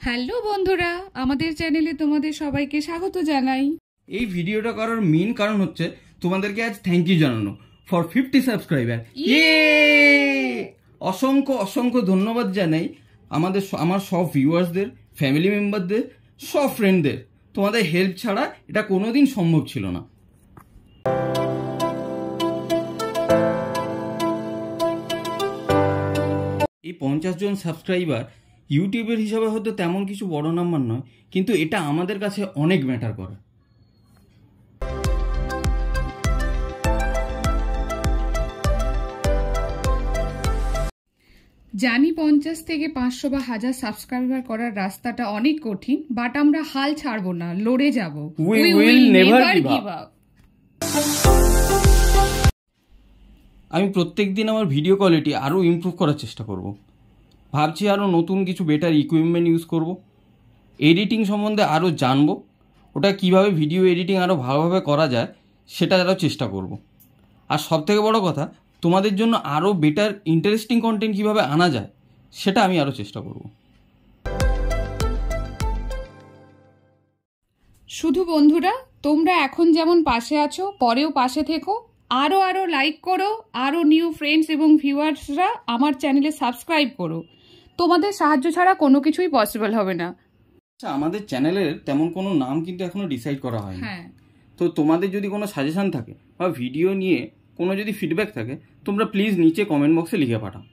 Hello বন্ধুরা, আমাদের চ্যানেলে তোমাদের সবাইকে স্বাগত জানাই। এই ভিডিওটা করার মেইন কারণ হচ্ছে তোমাদেরকে আজ থ্যাংক ইউ জানানো ফর 50 সাবস্ক্রাইবার। অসংখ্য অসংখ্য ধন্যবাদ জানাই আমার সব ভিউয়ার্সদের, ফ্যামিলি মেম্বারদের, সব ফ্রেন্ডদের। তোমাদের হেল্প ছাড়া এটা কোনোদিন সম্ভব ছিল না। এই 50 জন সাবস্ক্রাইবার ইউটিউবের হিসাবে হয়তো তেমন কিছু বড় নাম্বার নয়, কিন্তু এটা আমাদের কাছে অনেক ম্যাটার করে। জানি 50 থেকে 500 বা 1000 সাবস্ক্রাইবার করার রাস্তাটা অনেক কঠিন, বাট আমরা হাল ছাড়বো না, লড়ে যাব। We will never give up. আমি প্রত্যেকদিন আমার ভিডিও কোয়ালিটি আরও ইমপ্রুভ করার চেষ্টা করব। ভাবছি আরও নতুন কিছু বেটার ইকুইপমেন্ট ইউজ করব, এডিটিং সম্বন্ধে আরও জানবো, ওটা কিভাবে ভিডিও এডিটিং আরও ভালোভাবে করা যায় সেটা আরও চেষ্টা করব। আর সবথেকে বড় কথা, তোমাদের জন্য আরও বেটার ইন্টারেস্টিং কন্টেন্ট কীভাবে আনা যায় সেটা আমি আরও চেষ্টা করব। শুধু বন্ধুরা, তোমরা এখন যেমন পাশে আছো, পরেও পাশে থেকো। আরও লাইক করো, আরও নিউ ফ্রেন্ডস এবং ভিউয়ার্সরা আমার চ্যানেলে সাবস্ক্রাইব করো। তোমাদের সাহায্য ছাড়া কোনো কিছুই পসিবল হবে না। আচ্ছা, আমাদের চ্যানেলের তেমন কোনো নাম কিন্তু এখনো ডিসাইড করা হয়নি। হ্যাঁ, তো তোমাদের যদি কোনো সাজেশন থাকে বা ভিডিও নিয়ে কোনো যদি ফিডব্যাক থাকে, তোমরা প্লিজ নিচে কমেন্ট বক্সে লিখে পাঠাও।